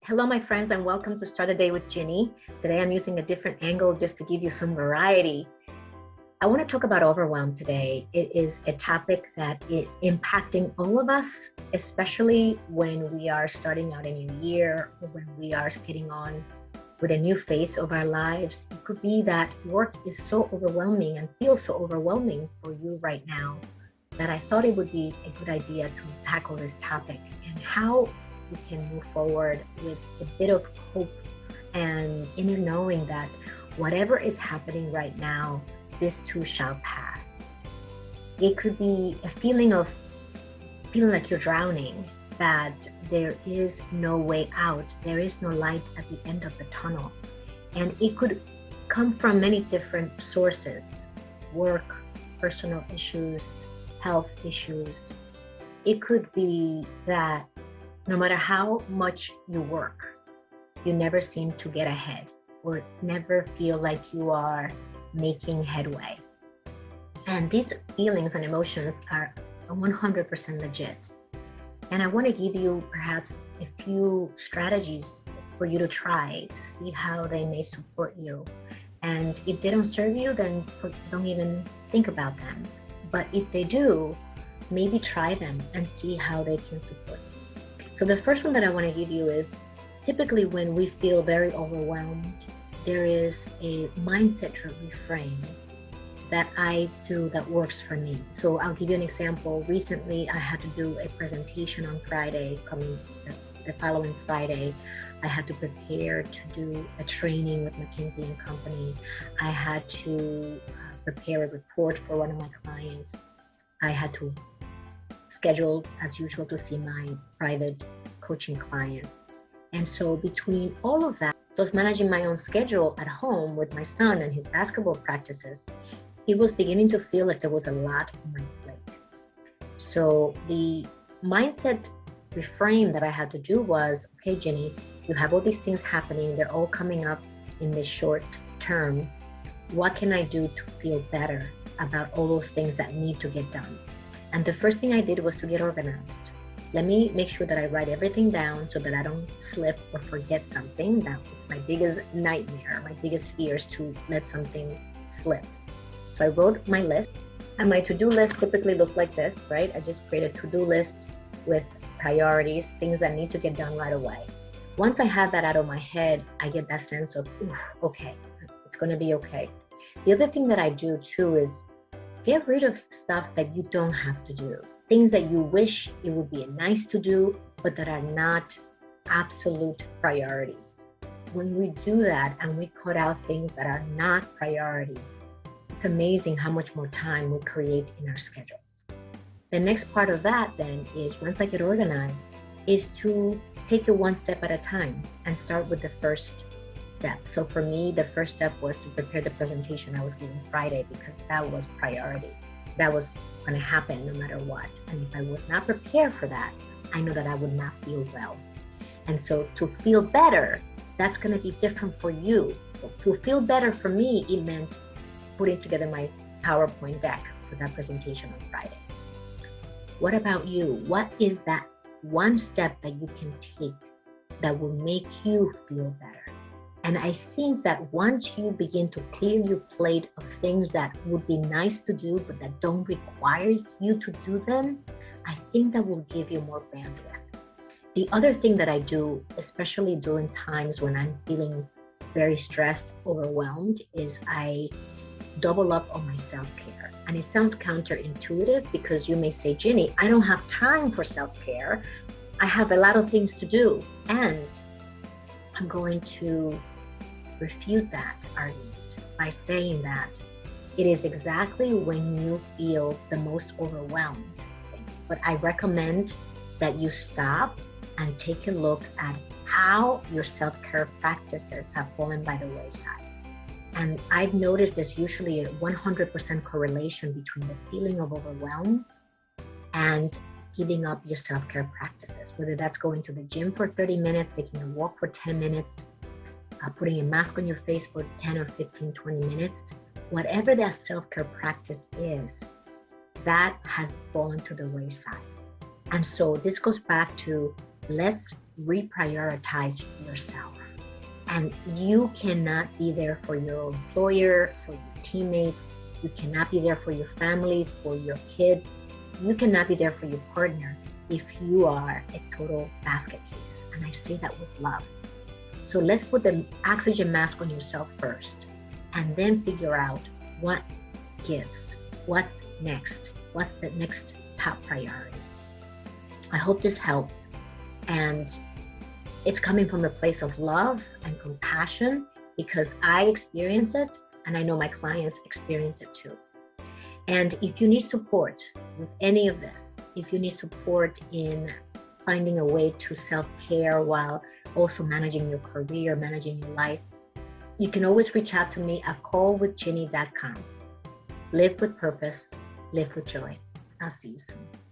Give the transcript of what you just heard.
Hello, my friends, and welcome to Start the Day with Ginny. Today I'm using a different angle just to give you some variety. I want to talk about overwhelm today. It is a topic that is impacting all of us, especially when we are starting out a new year or when we are getting on with a new phase of our lives. It could be that work is so overwhelming and feels so overwhelming for you right now that I thought it would be a good idea to tackle this topic and how we can move forward with a bit of hope and inner knowing that whatever is happening right now, this too shall pass. It could be a feeling of feeling like you're drowning, that there is no way out, there is no light at the end of the tunnel. And it could come from many different sources: work, personal issues, health issues. It could be that no matter how much you work, you never seem to get ahead or never feel like you are making headway. And these feelings and emotions are 100% legit. And I want to give you perhaps a few strategies for you to try to see how they may support you. And if they don't serve you, then don't even think about them. But if they do, maybe try them and see how they can support you. So the first one that I want to give you is, typically when we feel very overwhelmed, there is a mindset reframe that I do that works for me. So I'll give you an example. Recently, I had to do a presentation on Friday, coming the following Friday. I had to prepare to do a training with McKinsey & Company. I had to prepare a report for one of my clients. I had to schedule, as usual, to see my private coaching clients. And so between all of that, plus managing my own schedule at home with my son and his basketball practices, it was beginning to feel like there was a lot on my plate. So the mindset reframe that I had to do was, okay, Ginny, you have all these things happening. They're all coming up in the short term. What can I do to feel better about all those things that need to get done? And the first thing I did was to get organized. Let me make sure that I write everything down so that I don't slip or forget something. That was my biggest nightmare, my biggest fear is to let something slip. So I wrote my list, and my to-do list typically looked like this, right? I just create a to-do list with priorities, things that need to get done right away. Once I have that out of my head, I get that sense of, okay, it's going to be okay. The other thing that I do too is get rid of stuff that you don't have to do. Things that you wish it would be nice to do, but that are not absolute priorities. When we do that and we cut out things that are not priority, it's amazing how much more time we create in our schedules. The next part of that then is, once I get organized, is to take it one step at a time and start with the first step. So for me, the first step was to prepare the presentation I was giving Friday, because that was priority. That was going to happen no matter what. And if I was not prepared for that, I know that I would not feel well. And so to feel better, that's going to be different for you. So to feel better for me, it meant putting together my PowerPoint deck for that presentation on Friday. What about you? What is that one step that you can take that will make you feel better? And I think that once you begin to clear your plate of things that would be nice to do, but that don't require you to do them, I think that will give you more bandwidth. The other thing that I do, especially during times when I'm feeling very stressed, overwhelmed, is I double up on my self-care. And it sounds counterintuitive, because you may say, Ginny, I don't have time for self-care. I have a lot of things to do. And I'm going to refute that argument by saying that it is exactly when you feel the most overwhelmed. But I recommend that you stop and take a look at how your self-care practices have fallen by the wayside. And I've noticed there's usually a 100% correlation between the feeling of overwhelm and giving up your self-care practices, whether that's going to the gym for 30 minutes, taking a walk for 10 minutes, putting a mask on your face for 10 or 15, 20 minutes, whatever that self-care practice is, that has fallen to the wayside. And so this goes back to, let's reprioritize yourself. And you cannot be there for your employer, for your teammates. You cannot be there for your family, for your kids. You cannot be there for your partner if you are a total basket case. And I say that with love. So let's put the oxygen mask on yourself first, and then figure out what gives, what's next, what's the next top priority. I hope this helps. And it's coming from a place of love and compassion, because I experience it, and I know my clients experience it too. And if you need support with any of this, if you need support in finding a way to self-care while also managing your career, managing your life, you can always reach out to me at callwithginny.com. Live with purpose, live with joy. I'll see you soon.